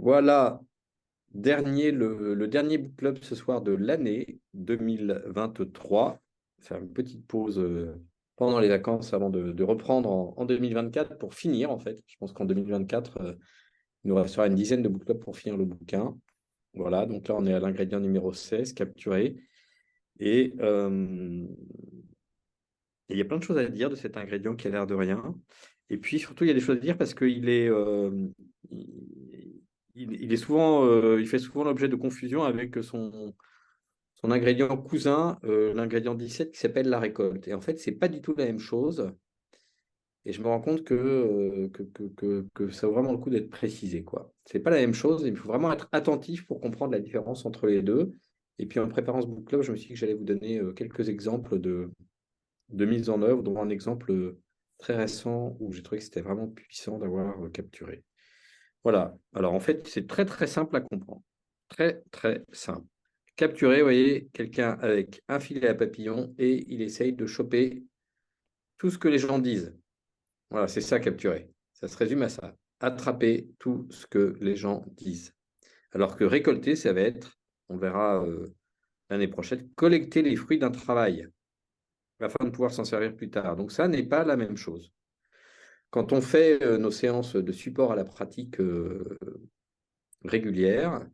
Voilà, le dernier book club ce soir de l'année 2023. Faire une petite pause pendant les vacances avant de reprendre en 2024 pour finir en fait. Je pense qu'en 2024, il nous restera une dizaine de book clubs pour finir le bouquin. Voilà, donc là on est à l'ingrédient numéro 16, capturé. Et il y a plein de choses à dire de cet ingrédient qui a l'air de rien. Et puis surtout, il y a des choses à dire parce qu'il est, il est souvent, il fait souvent l'objet de confusion avec son ingrédient cousin, l'ingrédient 17 qui s'appelle la récolte. Et en fait, c'est pas du tout la même chose. Et je me rends compte que ça vaut vraiment le coup d'être précisé, quoi. C'est pas la même chose. Il faut vraiment être attentif pour comprendre la différence entre les deux. Et puis en préparant ce book club, je me suis dit que j'allais vous donner quelques exemples de mise en œuvre, dont un exemple très récent où j'ai trouvé que c'était vraiment puissant d'avoir capturé. Voilà. Alors en fait, c'est très très simple à comprendre. Très très simple. Capturer, vous voyez, quelqu'un avec un filet à papillon et il essaye de choper tout ce que les gens disent. Voilà, c'est ça capturer. Ça se résume à ça. Attraper tout ce que les gens disent. Alors que récolter, ça va être, on verra l'année prochaine, collecter les fruits d'un travail afin de pouvoir s'en servir plus tard. Donc ça n'est pas la même chose. Quand on fait nos séances de support à la pratique régulière,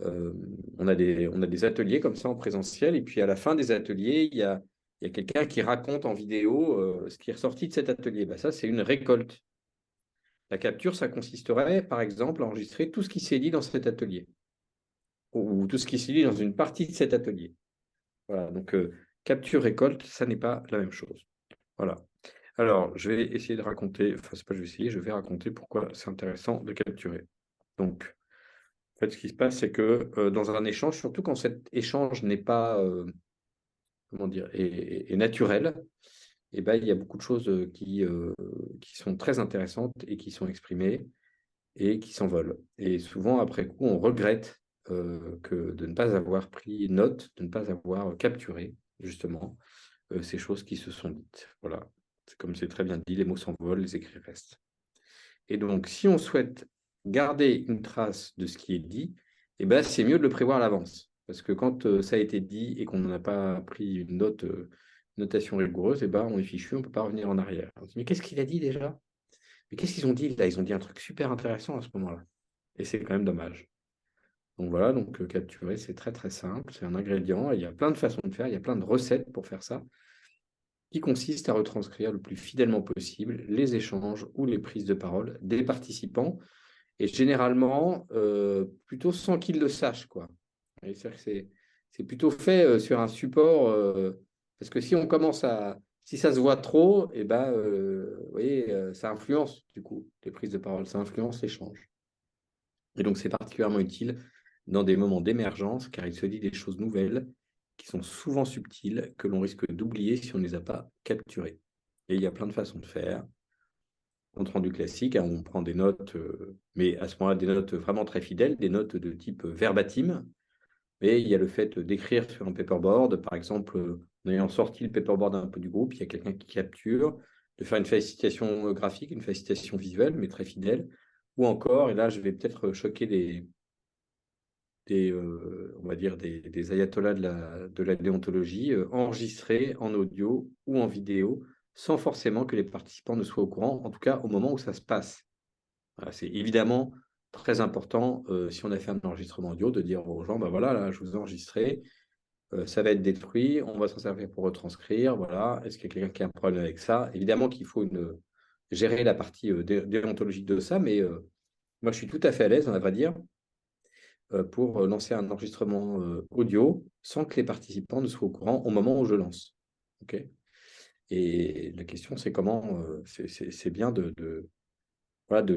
euh, on a des ateliers comme ça en présentiel, et puis à la fin des ateliers, il y a quelqu'un qui raconte en vidéo ce qui est ressorti de cet atelier. Ben, ça, c'est une récolte. La capture, ça consisterait, par exemple, à enregistrer tout ce qui s'est dit dans cet atelier, ou tout ce qui s'est dit dans une partie de cet atelier. Voilà, donc capture-récolte, ça n'est pas la même chose. Voilà. Alors, je vais essayer de raconter, enfin, c'est pas je vais essayer, je vais raconter pourquoi c'est intéressant de capturer. Donc, en fait, ce qui se passe, c'est que dans un échange, surtout quand cet échange n'est pas, comment dire, est naturel, eh ben, il y a beaucoup de choses qui sont très intéressantes et qui sont exprimées et qui s'envolent. Et souvent, après coup, on regrette de ne pas avoir pris note, de ne pas avoir capturé, justement, ces choses qui se sont dites. Voilà. Comme c'est très bien dit, les mots s'envolent, les écrits restent. Et donc, si on souhaite garder une trace de ce qui est dit, eh ben, c'est mieux de le prévoir à l'avance. Parce que quand ça a été dit et qu'on n'a pas pris une notation rigoureuse, eh ben, on est fichu, on ne peut pas revenir en arrière. On se dit, mais qu'est-ce qu'il a dit déjà? Mais qu'est-ce qu'ils ont dit là? Ils ont dit un truc super intéressant à ce moment-là. Et c'est quand même dommage. Donc voilà, donc capturer, c'est très très simple. C'est un ingrédient. Et il y a plein de façons de faire. Il y a plein de recettes pour faire ça, qui consiste à retranscrire le plus fidèlement possible les échanges ou les prises de parole des participants, et généralement plutôt sans qu'ils le sachent, quoi. C'est-à-dire que c'est plutôt fait sur un support, parce que si on commence si ça se voit trop, et ben, vous voyez, ça influence du coup les prises de parole, ça influence l'échange. Et donc c'est particulièrement utile dans des moments d'émergence, car il se dit des choses nouvelles qui sont souvent subtiles, que l'on risque d'oublier si on ne les a pas capturées. Et il y a plein de façons de faire. Compte rendu classique, hein, on prend des notes, mais à ce moment-là, des notes vraiment très fidèles, des notes de type verbatim. Mais il y a le fait d'écrire sur un paperboard, par exemple, en ayant sorti le paperboard un peu du groupe, il y a quelqu'un qui capture, de faire une félicitation graphique, une félicitation visuelle, mais très fidèle. Ou encore, et là, je vais peut-être choquer on va dire des ayatollahs de la déontologie, enregistrés en audio ou en vidéo, sans forcément que les participants ne soient au courant, en tout cas au moment où ça se passe. Voilà, c'est évidemment très important, si on a fait un enregistrement audio, de dire aux gens, ben voilà, là, je vous ai enregistré, ça va être détruit, on va s'en servir pour retranscrire, voilà. Est-ce qu'il y a quelqu'un qui a un problème avec ça? Évidemment qu'il faut gérer la partie déontologique de ça, mais moi, je suis tout à fait à l'aise, on va dire, pour lancer un enregistrement audio sans que les participants ne soient au courant au moment où je lance. OK. Et la question, c'est comment, c'est bien voilà,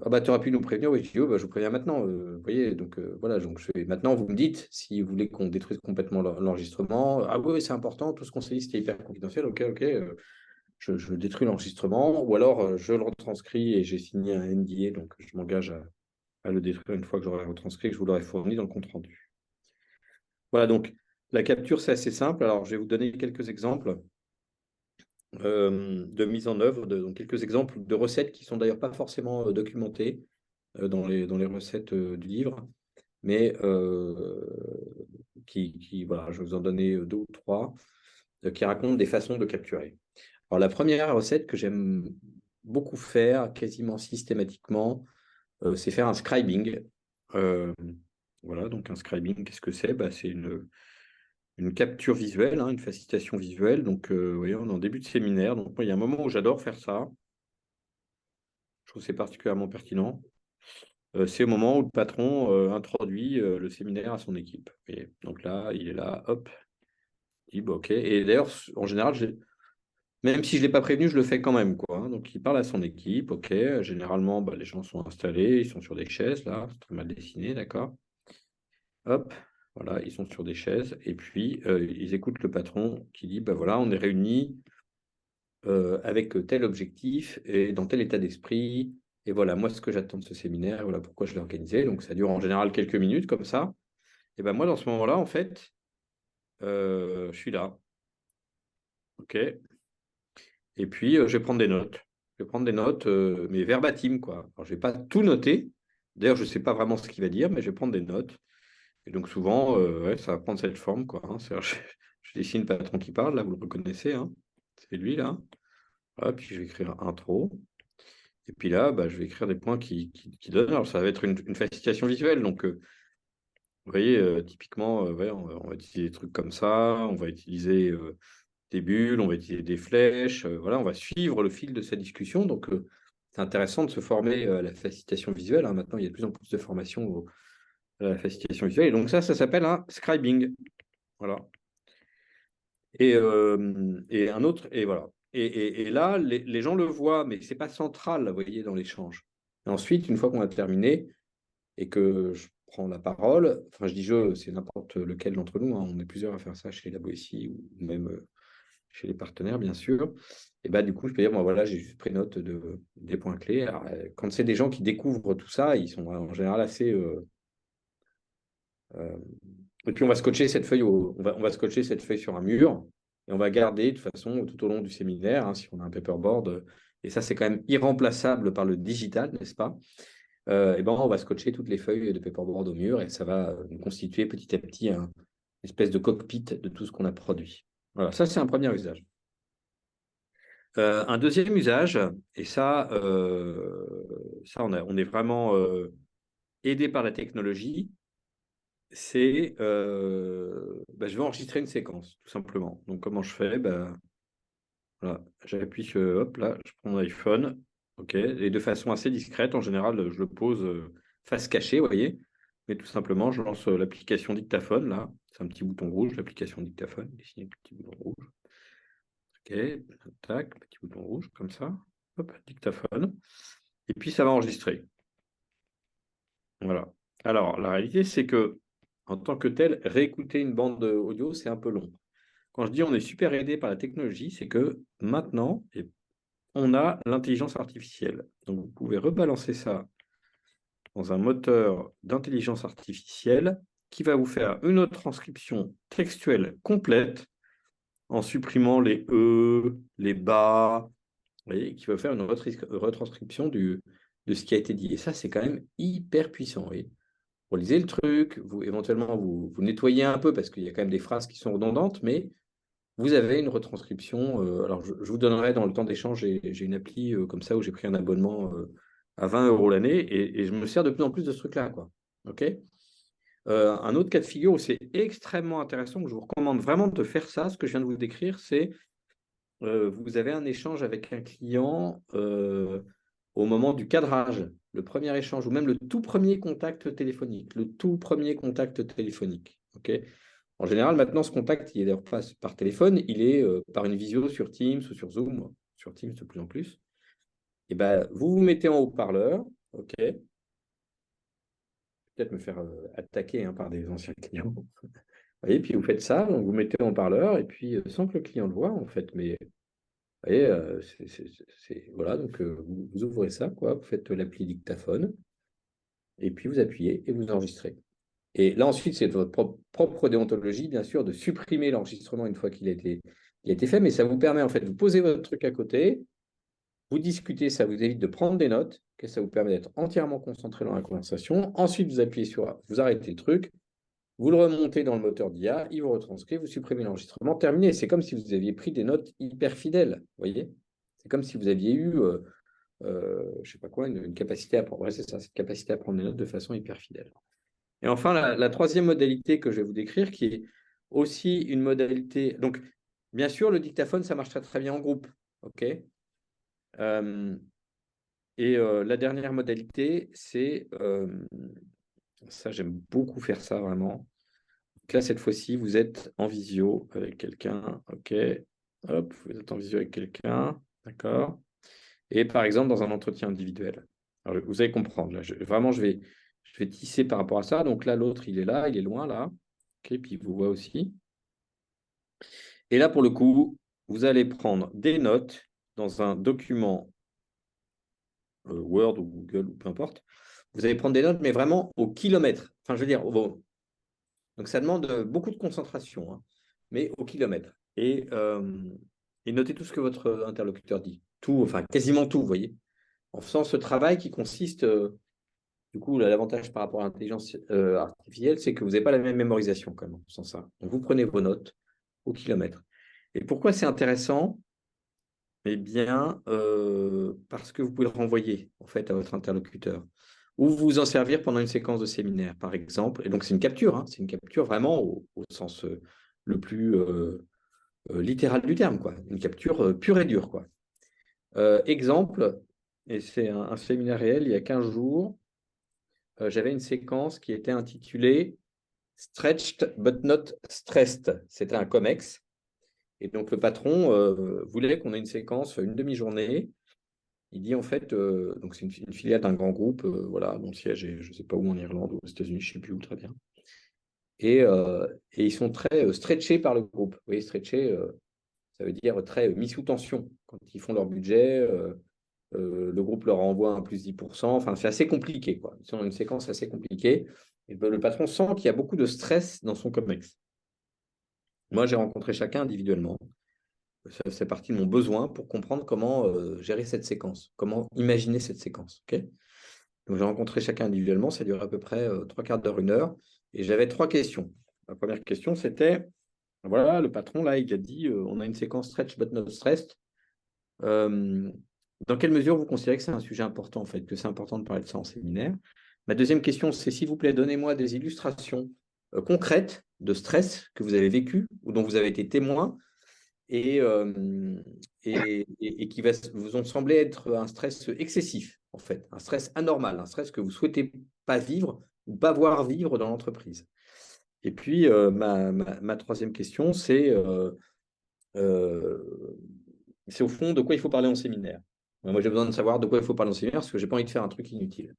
ah bah, tu aurais pu nous prévenir, oui, je dis, oh, bah, je vous préviens maintenant. Vous voyez, donc voilà, donc maintenant, vous me dites si vous voulez qu'on détruise complètement l'enregistrement. Ah oui, oui, c'est important, tout ce qu'on s'est dit, c'était hyper confidentiel, ok, ok, je détruis l'enregistrement, ou alors je le retranscris et j'ai signé un NDA, donc je m'engage à le détruire une fois que j'aurai retranscrit et que je vous l'aurai fourni dans le compte rendu. Voilà, donc la capture, c'est assez simple. Alors, je vais vous donner quelques exemples de mise en œuvre, donc quelques exemples de recettes qui sont d'ailleurs pas forcément documentées, dans les recettes du livre, mais voilà, je vais vous en donner 2 ou 3 qui racontent des façons de capturer. Alors, la première recette que j'aime beaucoup faire, quasiment systématiquement, c'est faire un scribing. Euh, voilà, donc un scribing, qu'est-ce que c'est? Bah, c'est une capture visuelle, hein, une facilitation visuelle. Donc, vous voyez, on est en début de séminaire. Donc, moi, il y a un moment où j'adore faire ça. Je trouve que c'est particulièrement pertinent. C'est au moment où le patron introduit le séminaire à son équipe. Et donc là, il est là, hop, il dit, bah, OK. Et d'ailleurs, en général, même si je ne l'ai pas prévenu, je le fais quand même, quoi, hein. Donc, il parle à son équipe, OK. Généralement, bah, les gens sont installés, ils sont sur des chaises, là, c'est très mal dessiné, d'accord. Hop, voilà, ils sont sur des chaises. Et puis, ils écoutent le patron qui dit, bah voilà, on est réunis avec tel objectif et dans tel état d'esprit. Et voilà, moi, ce que j'attends de ce séminaire, voilà pourquoi je l'ai organisé. Donc, ça dure en général quelques minutes comme ça. Et ben moi, dans ce moment-là, en fait, je suis là. OK. Et puis, je vais prendre des notes. Je vais prendre des notes, mais verbatim, quoi. Alors, je ne vais pas tout noter. D'ailleurs, je ne sais pas vraiment ce qu'il va dire, mais je vais prendre des notes. Et donc, souvent, ouais, ça va prendre cette forme, quoi, hein. C'est-à-dire, je dessine le patron qui parle, là, vous le reconnaissez, hein. C'est lui, là. Voilà, puis, je vais écrire intro. Et puis là, bah, je vais écrire des points qui donnent. Alors, ça va être une facilitation visuelle. Donc, vous voyez, typiquement, ouais, on va utiliser des trucs comme ça. On va utiliser des bulles, on va utiliser des flèches. Voilà, on va suivre le fil de sa discussion. Donc, c'est intéressant de se former à la facilitation visuelle, hein. Maintenant, il y a de plus en plus de formations à la facilitation visuelle. Et donc, ça s'appelle un scribing. Voilà. Et un autre, et voilà. Et là, les gens le voient, mais ce n'est pas central, vous voyez, dans l'échange. Et ensuite, une fois qu'on a terminé et que je prends la parole, enfin, je dis je, c'est n'importe lequel d'entre nous, hein, on est plusieurs à faire ça chez la Boétie ou même chez les partenaires, bien sûr. Et bah, du coup, je peux dire, moi, voilà, j'ai juste pris note des points clés. Alors, quand c'est des gens qui découvrent tout ça, ils sont en général assez. Euh, et puis, on va scotcher cette feuille, on va scotcher cette feuille sur un mur et on va garder de toute façon tout au long du séminaire, hein, si on a un paperboard. Et ça, c'est quand même irremplaçable par le digital, n'est-ce pas? Et ben, on va scotcher toutes les feuilles de paperboard au mur et ça va nous constituer petit à petit une espèce de cockpit de tout ce qu'on a produit. Voilà, ça, c'est un premier usage. Un deuxième usage, et ça, on est vraiment aidé par la technologie, c'est bah, je vais enregistrer une séquence, tout simplement. Donc, comment je fais? Bah, voilà, j'appuie sur, hop, là, je prends mon iPhone, ok, et de façon assez discrète, en général, je le pose face cachée, vous voyez, mais tout simplement, je lance l'application dictaphone, là, c'est un petit bouton rouge, l'application dictaphone, ici, un petit bouton rouge, ok, tac, petit bouton rouge, comme ça, hop, dictaphone, et puis ça va enregistrer. Voilà. Alors, la réalité, c'est que, en tant que tel, réécouter une bande audio, c'est un peu long. Quand je dis on est super aidé par la technologie, c'est que maintenant, on a l'intelligence artificielle. Donc, vous pouvez rebalancer ça dans un moteur d'intelligence artificielle qui va vous faire une autre transcription textuelle complète en supprimant les E, les bas, vous voyez, qui va faire une retranscription de ce qui a été dit. Et ça, c'est quand même hyper puissant. Vous voyez. Vous lisez le truc, éventuellement, vous nettoyez un peu parce qu'il y a quand même des phrases qui sont redondantes, mais vous avez une retranscription. Alors, je vous donnerai dans le temps d'échange, j'ai une appli comme ça où j'ai pris un abonnement à 20 € l'année et je me sers de plus en plus de ce truc-là, quoi. OK. Un autre cas de figure où c'est extrêmement intéressant, que je vous recommande vraiment de faire ça, ce que je viens de vous décrire, c'est vous avez un échange avec un client au moment du cadrage, le premier échange, ou même le tout premier contact téléphonique. Le tout premier contact téléphonique. OK. En général, maintenant, ce contact, il est pas par téléphone, il est par une visio sur Teams ou sur Zoom, sur Teams de plus en plus. Et ben, vous vous mettez en haut-parleur, OK, peut-être me faire attaquer hein, par des anciens clients. Et puis vous faites ça, donc vous mettez en haut-parleur, et puis sans que le client le voie, en fait, mais vous voyez, voilà, donc vous ouvrez ça, quoi, vous faites l'appli dictaphone, et puis vous appuyez et vous enregistrez. Et là, ensuite, c'est votre propre déontologie, bien sûr, de supprimer l'enregistrement une fois qu'il a été fait, mais ça vous permet, en fait, vous posez votre truc à côté, Vous discutez, ça vous évite de prendre des notes, que ça vous permet d'être entièrement concentré dans la conversation. Ensuite, vous appuyez sur, vous arrêtez le truc, vous le remontez dans le moteur d'IA, il vous retranscrit, vous supprimez l'enregistrement, terminé. C'est comme si vous aviez pris des notes hyper fidèles, vous voyez. C'est comme si vous aviez eu, je ne sais pas quoi, une capacité à prendre, ouais, c'est ça, cette capacité à prendre des notes de façon hyper fidèle. Et enfin, la troisième modalité que je vais vous décrire, qui est aussi une modalité. Donc, bien sûr, le dictaphone, ça marche très très bien en groupe, ok. Et la dernière modalité, c'est ça, j'aime beaucoup faire ça vraiment. Donc là, cette fois-ci, vous êtes en visio avec quelqu'un, ok. Hop, vous êtes en visio avec quelqu'un, d'accord. Et par exemple, dans un entretien individuel. Alors, vous allez comprendre, là, vraiment, je vais tisser par rapport à ça. Donc là, l'autre, il est là, il est loin, là. Ok, puis il vous voit aussi. Et là, pour le coup, vous allez prendre des notes dans un document Word ou Google ou peu importe. Vous allez prendre des notes, mais vraiment au kilomètre. Enfin, je veux dire, bon, donc ça demande beaucoup de concentration, hein, mais au kilomètre. Et notez tout ce que votre interlocuteur dit. Tout, enfin quasiment tout, vous voyez. En faisant ce travail qui consiste, du coup, l'avantage par rapport à l'intelligence artificielle, c'est que vous n'avez pas la même mémorisation quand même en faisant ça. Donc vous prenez vos notes au kilomètre. Et pourquoi c'est intéressant? Eh bien, parce que vous pouvez le renvoyer en fait à votre interlocuteur ou vous en servir pendant une séquence de séminaire, par exemple. Et donc, c'est une capture, hein, c'est une capture vraiment au sens le plus littéral du terme, quoi. Une capture pure et dure, quoi. Exemple, et c'est un séminaire réel, il y a 15 jours, j'avais une séquence qui était intitulée Stretched but not stressed. C'était un COMEX. Et donc, le patron voulait qu'on ait une séquence, une demi-journée. Il dit en fait, donc c'est une filiale d'un grand groupe, voilà, dont le siège est, je ne sais pas où, en Irlande ou aux États-Unis, je ne sais plus où très bien. Et ils sont très stretchés par le groupe. Vous voyez, stretché, ça veut dire très mis sous tension. Quand ils font leur budget, le groupe leur envoie un plus 10%. Enfin, c'est assez compliqué, quoi. Ils sont dans une séquence assez compliquée. Et le patron sent qu'il y a beaucoup de stress dans son COMEX. Moi, j'ai rencontré chacun individuellement. Ça fait partie de mon besoin pour comprendre comment gérer cette séquence, comment imaginer cette séquence. Ok. Donc, j'ai rencontré chacun individuellement, ça dure à peu près 3/4 d'heure, 1 heure, et j'avais 3 questions. La première question, c'était, voilà, le patron, là, il a dit, on a une séquence stretch but not stressed. Dans quelle mesure vous considérez que c'est un sujet important, en fait, que c'est important de parler de ça en séminaire? Ma deuxième question, c'est, s'il vous plaît, donnez-moi des illustrations concrètes de stress que vous avez vécu ou dont vous avez été témoin et, et qui vous ont semblé être un stress excessif, en fait, un stress anormal, un stress que vous ne souhaitez pas vivre ou pas voir vivre dans l'entreprise. Et puis, ma troisième question, euh, c'est au fond de quoi il faut parler en séminaire. Moi, j'ai besoin de savoir de quoi il faut parler en séminaire parce que je n'ai pas envie de faire un truc inutile.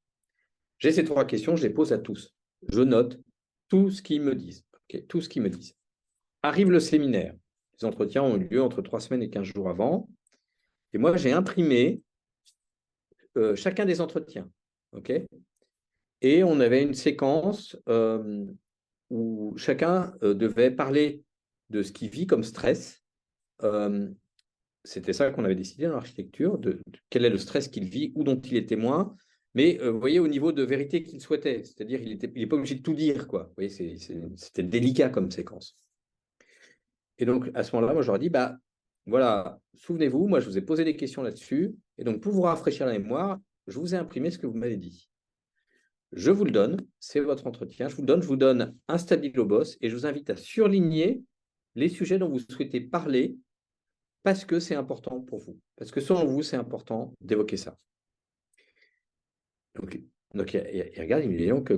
J'ai ces 3 questions, je les pose à tous. Je note tout ce qu'ils me disent. Okay, tout ce qu'ils me disent. Arrive le séminaire. Les entretiens ont eu lieu entre 3 semaines et 15 jours avant. Et moi, j'ai imprimé chacun des entretiens. OK. Et on avait une séquence où chacun devait parler de ce qu'il vit comme stress. C'était ça qu'on avait décidé dans l'architecture, de quel est le stress qu'il vit ou dont il est témoin. Mais vous voyez, au niveau de vérité qu'il souhaitait, c'est-à-dire il n'est pas obligé de tout dire, quoi. Vous voyez, c'était délicat comme séquence. Et donc, à ce moment-là, moi, je leur ai dit, bah, voilà, souvenez-vous, moi, je vous ai posé des questions là-dessus. Et donc, pour vous rafraîchir la mémoire, je vous ai imprimé ce que vous m'avez dit. Je vous le donne, c'est votre entretien. Je vous donne un stabilo boss et je vous invite à surligner les sujets dont vous souhaitez parler parce que c'est important pour vous. Parce que selon vous, c'est important d'évoquer ça. Donc il regarde, il me dit donc,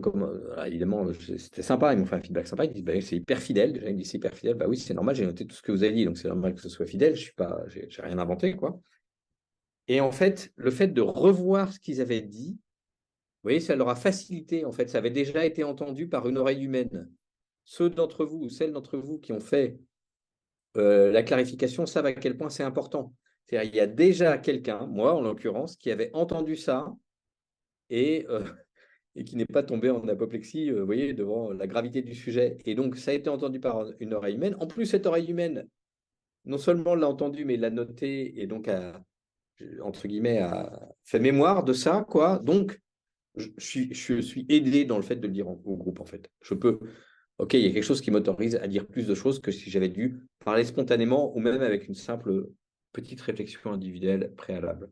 évidemment, c'était sympa, ils m'ont fait un feedback sympa, ils disent bah, c'est hyper fidèle. Déjà, ils me disent c'est hyper fidèle. Bah oui, c'est normal, j'ai noté tout ce que vous avez dit, donc c'est normal que ce soit fidèle, je suis pas, j'ai rien inventé, quoi. Et en fait, le fait de revoir ce qu'ils avaient dit, vous voyez, ça leur a facilité, en fait, ça avait déjà été entendu par une oreille humaine. Ceux d'entre vous ou celles d'entre vous qui ont fait la clarification savent à quel point c'est important. C'est-à-dire, il y a déjà quelqu'un, moi en l'occurrence, qui avait entendu ça et, et qui n'est pas tombé en apoplexie, vous voyez, devant la gravité du sujet. Et donc, ça a été entendu par une oreille humaine. En plus, cette oreille humaine, non seulement l'a entendu, mais l'a noté et donc entre guillemets, fait mémoire de ça, quoi. Donc, je suis aidé dans le fait de le dire au groupe, en fait. OK, il y a quelque chose qui m'autorise à dire plus de choses que si j'avais dû parler spontanément ou même avec une simple petite réflexion individuelle préalable.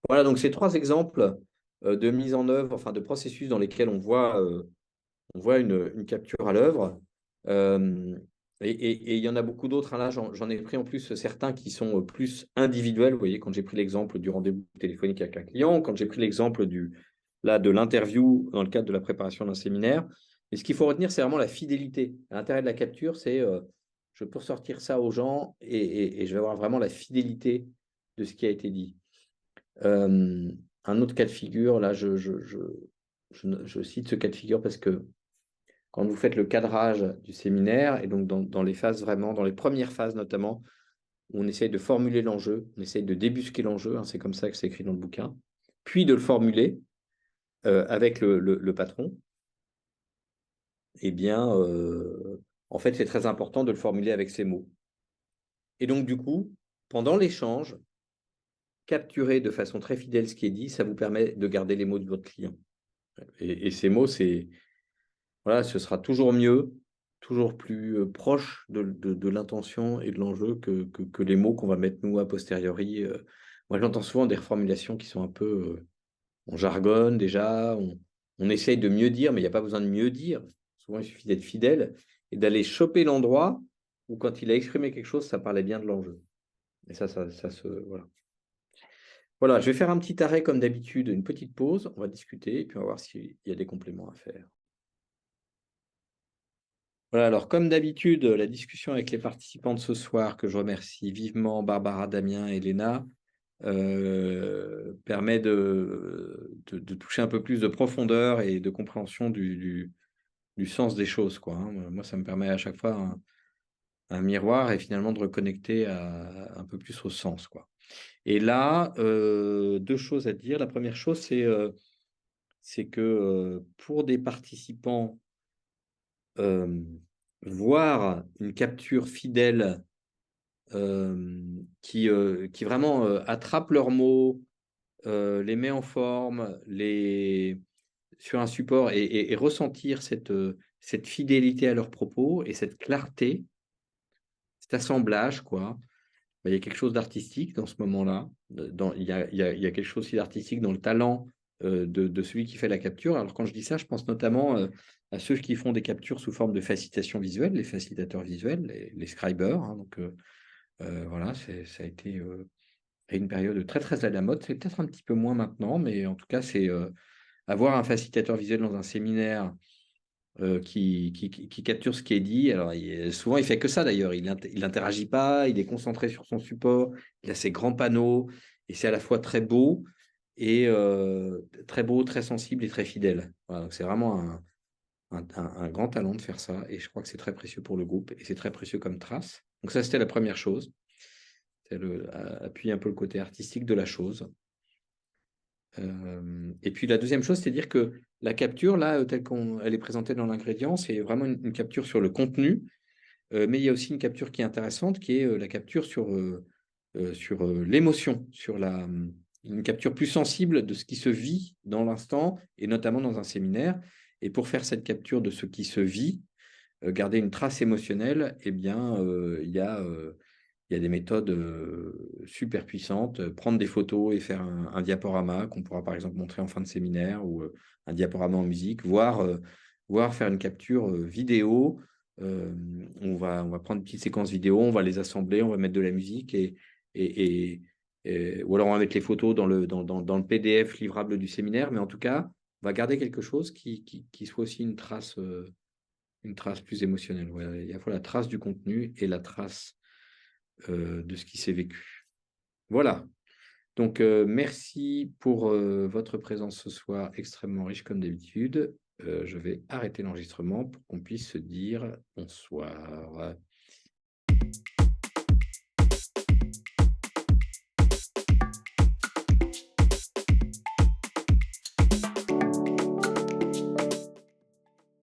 Voilà, donc ces 3 exemples de mise en œuvre, enfin de processus dans lesquels on voit une capture à l'œuvre. Et il y en a beaucoup d'autres, hein. Là, j'en ai pris en plus certains qui sont plus individuels. Vous voyez, quand j'ai pris l'exemple du rendez-vous téléphonique avec un client, quand j'ai pris l'exemple de l'interview dans le cadre de la préparation d'un séminaire. Et ce qu'il faut retenir, c'est vraiment la fidélité. L'intérêt de la capture, c'est je peux ressortir ça aux gens et je vais avoir vraiment la fidélité de ce qui a été dit. Un autre cas de figure, là, je cite ce cas de figure parce que quand vous faites le cadrage du séminaire, et donc dans les phases vraiment, dans les premières phases notamment, où on essaye de formuler l'enjeu, on essaye de débusquer l'enjeu, hein, c'est comme ça que c'est écrit dans le bouquin, puis de le formuler avec le patron, eh bien, en fait, c'est très important de le formuler avec ces mots. Et donc, du coup, pendant l'échange, capturer de façon très fidèle ce qui est dit, ça vous permet de garder les mots de votre client. Et ces mots, voilà, ce sera toujours mieux, toujours plus proche de l'intention et de l'enjeu que les mots qu'on va mettre nous a posteriori. Moi, j'entends souvent des reformulations qui sont un peu, on jargonne déjà, on essaye de mieux dire, mais il n'y a pas besoin de mieux dire. Souvent, il suffit d'être fidèle et d'aller choper l'endroit où, quand il a exprimé quelque chose, ça parlait bien de l'enjeu. Et ça se. Voilà. Voilà, je vais faire un petit arrêt comme d'habitude, une petite pause. On va discuter et puis on va voir s'il y a des compléments à faire. Voilà, alors comme d'habitude, la discussion avec les participants de ce soir, que je remercie vivement, Barbara, Damien et Léna, permet de toucher un peu plus de profondeur et de compréhension du sens des choses, quoi, hein. Moi, ça me permet à chaque fois un miroir et finalement de reconnecter un peu plus au sens, quoi. Et là, 2 choses à dire. La première chose, c'est que pour des participants, voir une capture fidèle qui vraiment attrape leurs mots, les met en forme, sur un support et ressentir cette fidélité à leurs propos et cette clarté, cet assemblage, quoi. Il y a quelque chose d'artistique dans ce moment-là. Il y a quelque chose aussi d'artistique dans le talent de celui qui fait la capture. Alors, quand je dis ça, je pense notamment à ceux qui font des captures sous forme de facilitation visuelle, les facilitateurs visuels, les scribers, hein. Donc, voilà, ça a été une période très, très à la mode. C'est peut-être un petit peu moins maintenant, mais en tout cas, c'est avoir un facilitateur visuel dans un séminaire qui capture ce qui est dit. Alors, souvent, il fait que ça d'ailleurs. Il n'interagit pas, il est concentré sur son support, il a ses grands panneaux, et c'est à la fois et très beau, très sensible et très fidèle. Voilà, donc c'est vraiment un grand talent de faire ça, et je crois que c'est très précieux pour le groupe, et c'est très précieux comme trace. Donc ça, c'était la première chose. C'est appuyer un peu le côté artistique de la chose. Et puis la deuxième chose, c'est dire que la capture, là, telle qu'elle est présentée dans l'ingrédient, c'est vraiment une capture sur le contenu, mais il y a aussi une capture qui est intéressante, qui est la capture sur l'émotion, une capture plus sensible de ce qui se vit dans l'instant, et notamment dans un séminaire. Et pour faire cette capture de ce qui se vit, garder une trace émotionnelle, eh bien, il y a des méthodes super puissantes. Prendre des photos et faire un diaporama qu'on pourra par exemple montrer en fin de séminaire, ou un diaporama en musique, voire faire une capture vidéo. On va prendre une petite séquence vidéo, on va les assembler, on va mettre de la musique et, ou alors on va mettre les photos dans le PDF livrable du séminaire, mais en tout cas, on va garder quelque chose qui soit aussi une trace plus émotionnelle. Ouais, il y a à la fois la trace du contenu et la trace de ce qui s'est vécu. Voilà. Donc, merci pour votre présence ce soir, extrêmement riche comme d'habitude. Je vais arrêter l'enregistrement pour qu'on puisse se dire bonsoir.